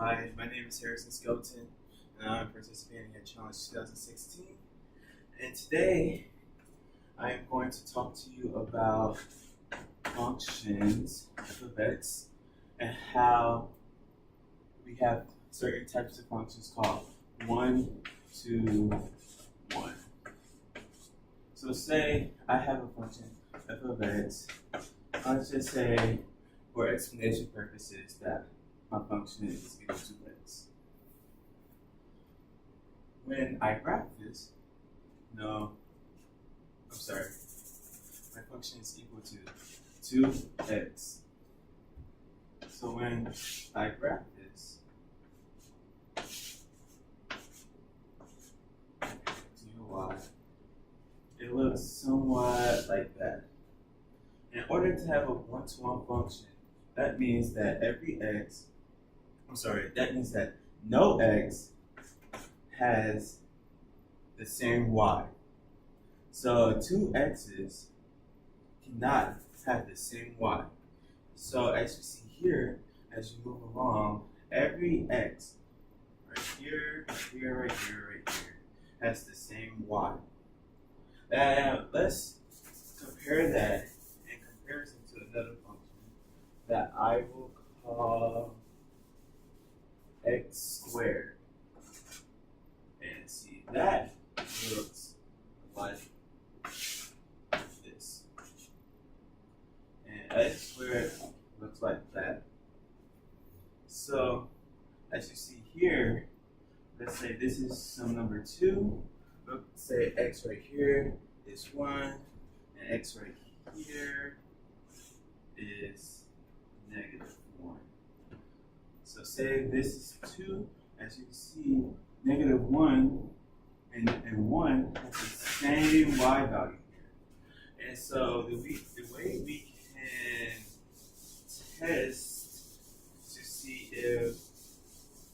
Hi, my name is Harrison Skelton, and I'm participating in Challenge 2016. And today, I am going to talk to you about functions, alphabets, and how we have certain types of functions called 1, 2, 1. So say I have a function, alphabets. Let's just say, for explanation purposes, that my function is equal to x. When I graph this, no, I'm sorry, my function is equal to 2x. So when I graph this, 2y, it looks somewhat like that. In order to have a one-to-one function, that means that that means that no x has the same y. So two x's cannot have the same y. So as you see here, as you move along, every x, right here, right here, right here, right here, has the same y. And let's compare that in comparison to another function that I will call x squared. And see, that looks like this. And x squared looks like that. So, as you see here, let's say this is some number 2. Let's say x right here is 1, and x right here is -1. So say this is 2, as you can see, -1 and 1 have the same y value here. And so the way we can test to see if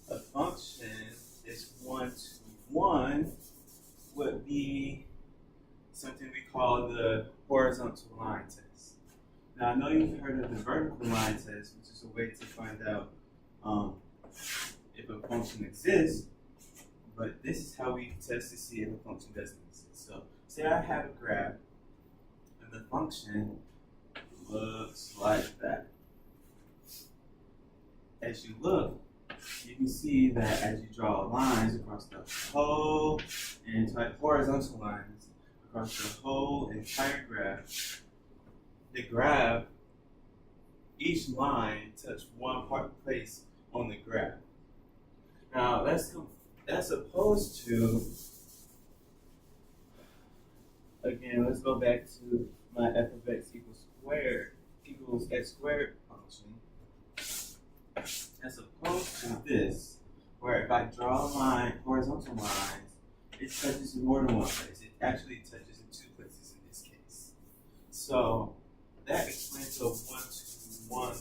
a function is 1-to-1 would be something we call the horizontal line test. Now I know you've heard of the vertical line test, which is a way to find out if a function exists, but this is how we test to see if a function doesn't exist. So say I have a graph and the function looks like that. As you look, you can see that as you draw lines across the whole entire horizontal lines across the whole entire graph, each line touches one place on the graph. Now that's opposed to, again, let's go back to my f of x equals x squared function. As opposed to this, where if I draw a line, horizontal lines, it touches in more than one place. It actually touches in 2 places in this case. So that explains the 1-to-1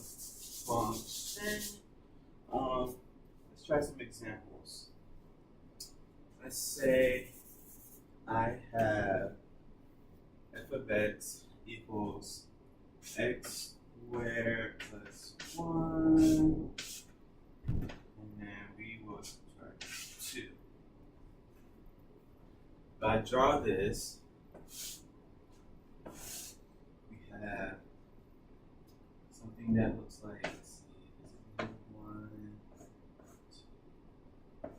function. Let's try some examples. Let's say I have f of x equals x squared plus 1, and then we will subtract 2. If I draw this, we have something that looks like, let's see, this is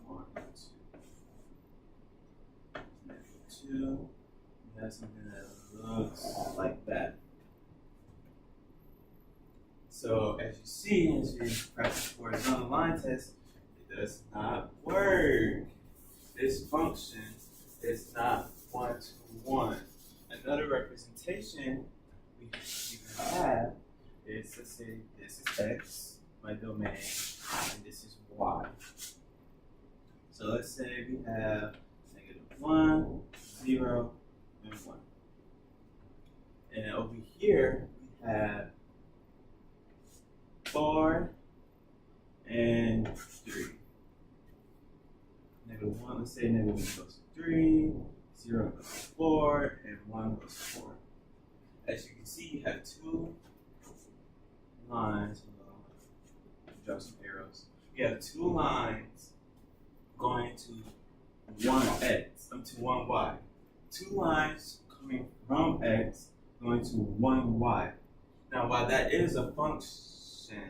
1, 2, 2. We have something that looks like that. So as you see, as you practice horizontal line test, it does not work. This function is not 1-to-1. Another representation we have is, let's say this is x, my domain, and this is y. So let's say we have -1, 0, and 1. And over here we have 4 and 3. -1, let's say -1 goes to 3, 0 goes to 4, and 1 goes to 4. As you can see, you have 2 lines, drop some arrows. we have two lines going to one x, to one y. Two lines coming from x going to one y. Now, while that is a function,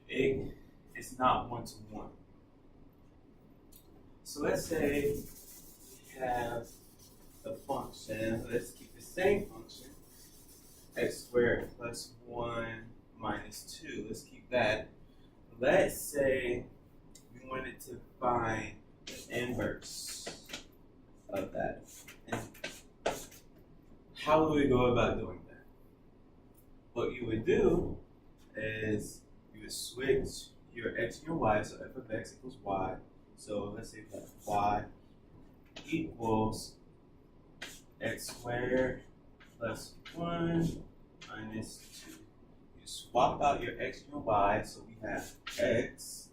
it's not one to one. So let's say we have a function. Let's keep the same function, x squared plus 1 minus 2. Let's keep that. Let's say we wanted to find the inverse of that. And how would we go about doing that? What you would do is you would switch your x and your y, so f of x equals y. So let's say that y equals x squared plus 1 minus 2. You swap out your x and your y, so we have x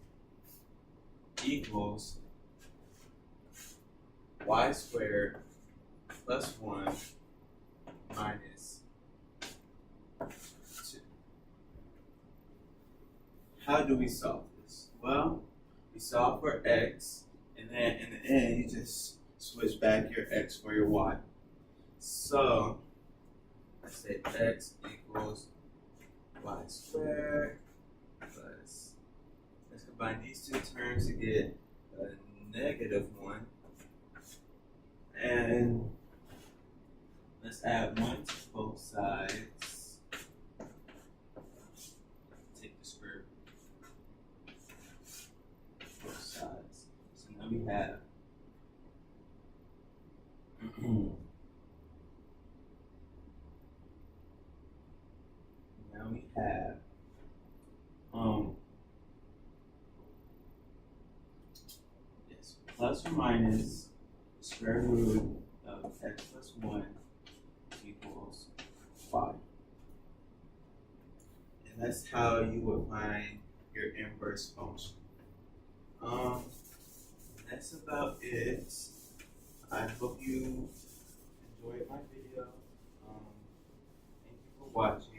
equals y squared plus 1 minus 2. How do we solve this? Well, we solve for x, and then in the end, you just switch back your x for your y. So, let's say x equals y squared plus, let's combine these two terms to get a negative 1. And let's add 1 to both sides. Take the square root of both sides. So now we have yes, plus or minus the square root of x plus 1 equals 5. And that's how you would find your inverse function. That's about it. I hope you enjoyed my video. Thank you for watching.